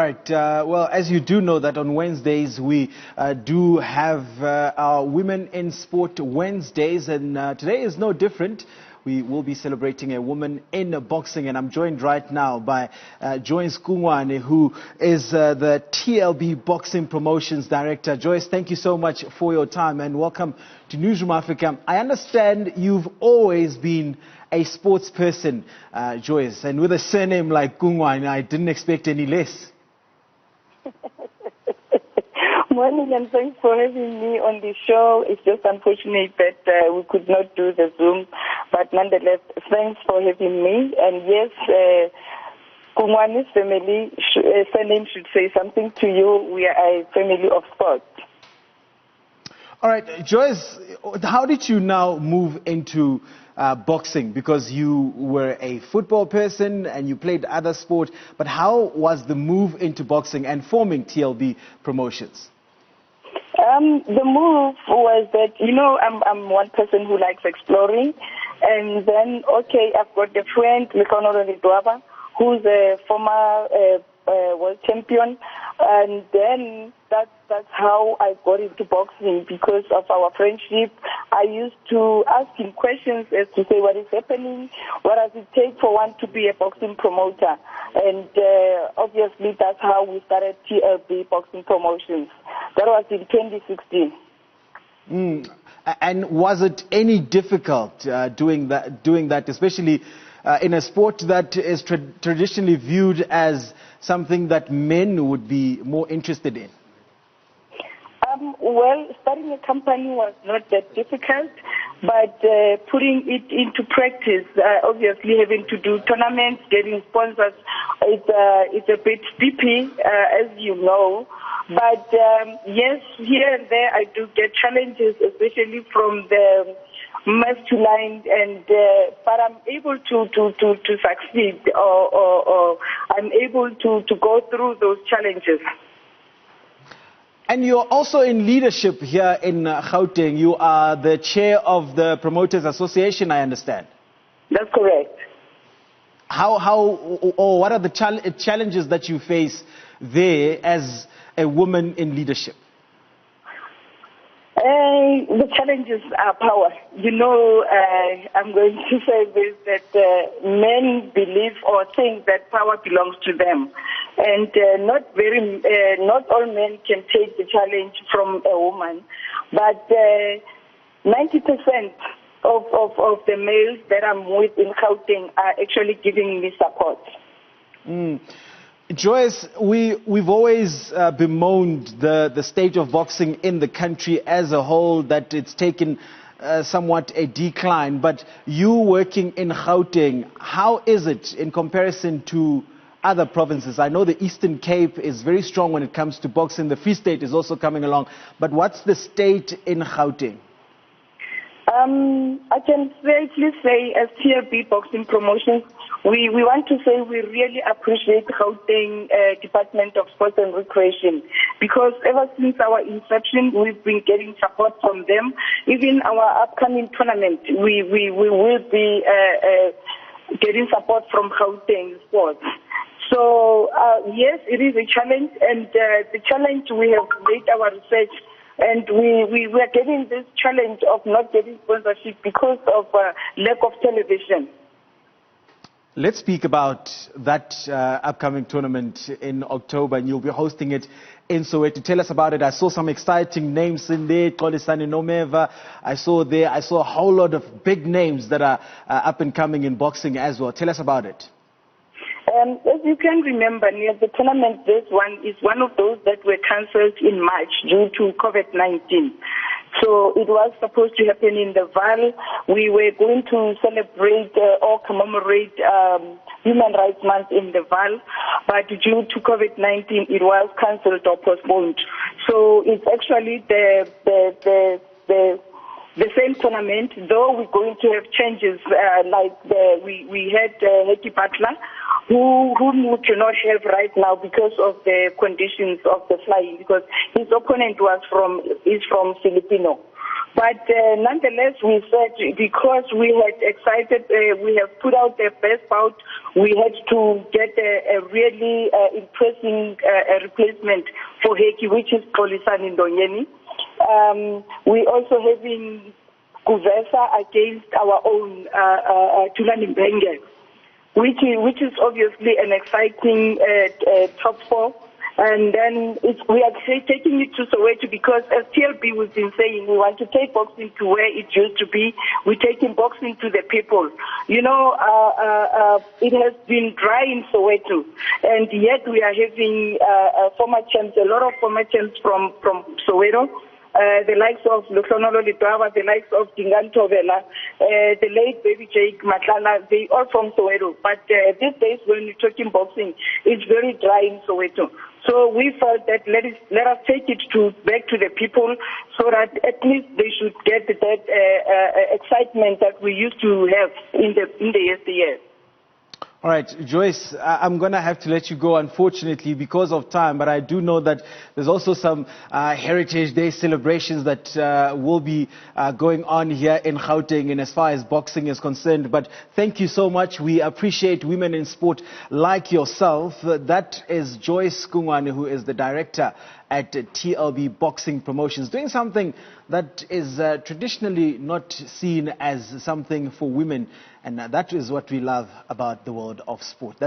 Right. Well, as you do know that on Wednesdays we do have our Women in Sport Wednesdays, and today is no different. We will be celebrating a woman in boxing, and I'm joined right now by Joyce Kungwane, who is the TLB Boxing Promotions Director. Joyce, thank you so much for your time and welcome to Newsroom Africa. I understand you've always been a sports person, Joyce, and with a surname like Kungwane, I didn't expect any less. Morning, and thanks for having me on the show. It's just unfortunate that we could not do the Zoom, but nonetheless, thanks for having me. And yes, Kungwane's family surname should say something to you. We are a family of sport. All right, Joyce, how did you now move into boxing? Because you were a football person and you played other sport, but how was the move into boxing and forming TLB Promotions? The move was that, I'm one person who likes exploring. And then, I've got a friend, who's a former world champion. And then that's how I got into boxing, because of our friendship. I used to ask him questions as to say what is happening, what does it take for one to be a boxing promoter. And obviously that's how we started TLB Boxing Promotions. That was in 2016. And was it any difficult doing that, especially in a sport that is traditionally viewed as something that men would be more interested in? Well, starting a company was not that difficult, but putting it into practice, obviously having to do tournaments, getting sponsors, it's a bit steepy, as you know. But yes, here and there I do get challenges, especially from the masculine, and but I'm able to succeed, or I'm able to go through those challenges. And you're also in leadership here in Gauteng. You are the chair of the Promoters Association, I understand. That's correct. What are the challenges that you face there as a woman in leadership? The challenges are power. I'm going to say this, that men believe or think that power belongs to them. And not all men can take the challenge from a woman. But 90% of the males that I'm with in Gauteng are actually giving me support. Joyce, we've always bemoaned the state of boxing in the country as a whole, that it's taken somewhat a decline. But you working in Gauteng, how is it in comparison to other provinces? I know the Eastern Cape is very strong when it comes to boxing. The Free State is also coming along. But what's the state in Gauteng? I can safely say, as TLB Boxing Promotions, we want to say we really appreciate Gauteng Department of Sports and Recreation, because ever since our inception, we've been getting support from them. Even our upcoming tournament, we will be getting support from Gauteng Sports. So, yes, it is a challenge, and the challenge, we have made our research, and we are getting this challenge of not getting sponsorship because of lack of television. Let's speak about that upcoming tournament in October, and you'll be hosting it in Soweto. Tell us about it. I saw some exciting names in there. Xolisani Nomeva. I saw a whole lot of big names that are up and coming in boxing as well. Tell us about it. As you can remember, near the tournament, this one is one of those that were cancelled in March due to COVID-19. So it was supposed to happen in the Val. We were going to celebrate or commemorate Human Rights Month in the Val, but due to COVID-19, it was cancelled or postponed. So it's actually the same tournament, though we're going to have changes. We had Heki Butler, whom we cannot have right now because of the conditions of the flying, because his opponent is from Filipino. But nonetheless, we said because we had we have put out the best bout, we had to get a really impressive replacement for Heki, which is Polisani Ndonyeni. We also having Kuvesa against our own Tulani Mbenge, which is obviously an exciting top four. And then we are taking it to Soweto because as TLB we've been saying, we want to take boxing to where it used to be. We're taking boxing to the people. You know, it has been dry in Soweto, and yet we are having former champs, a lot of former champs from Soweto. The likes of Luhlonolo Lidwaba, the likes of Dingan Tovela, the late Baby Jake Matlala, they all from Soweto. But these days when we're talking boxing, it's very dry in Soweto. So we felt that let us take it back to the people so that at least they should get that excitement that we used to have in the yesteryear. All right, Joyce, I'm going to have to let you go, unfortunately, because of time. But I do know that there's also some Heritage Day celebrations that will be going on here in Gauteng, and as far as boxing is concerned. But thank you so much. We appreciate women in sport like yourself. That is Joyce Kungwane, who is the director at TLB Boxing Promotions, doing something that is traditionally not seen as something for women. And that is what we love about the world of sport.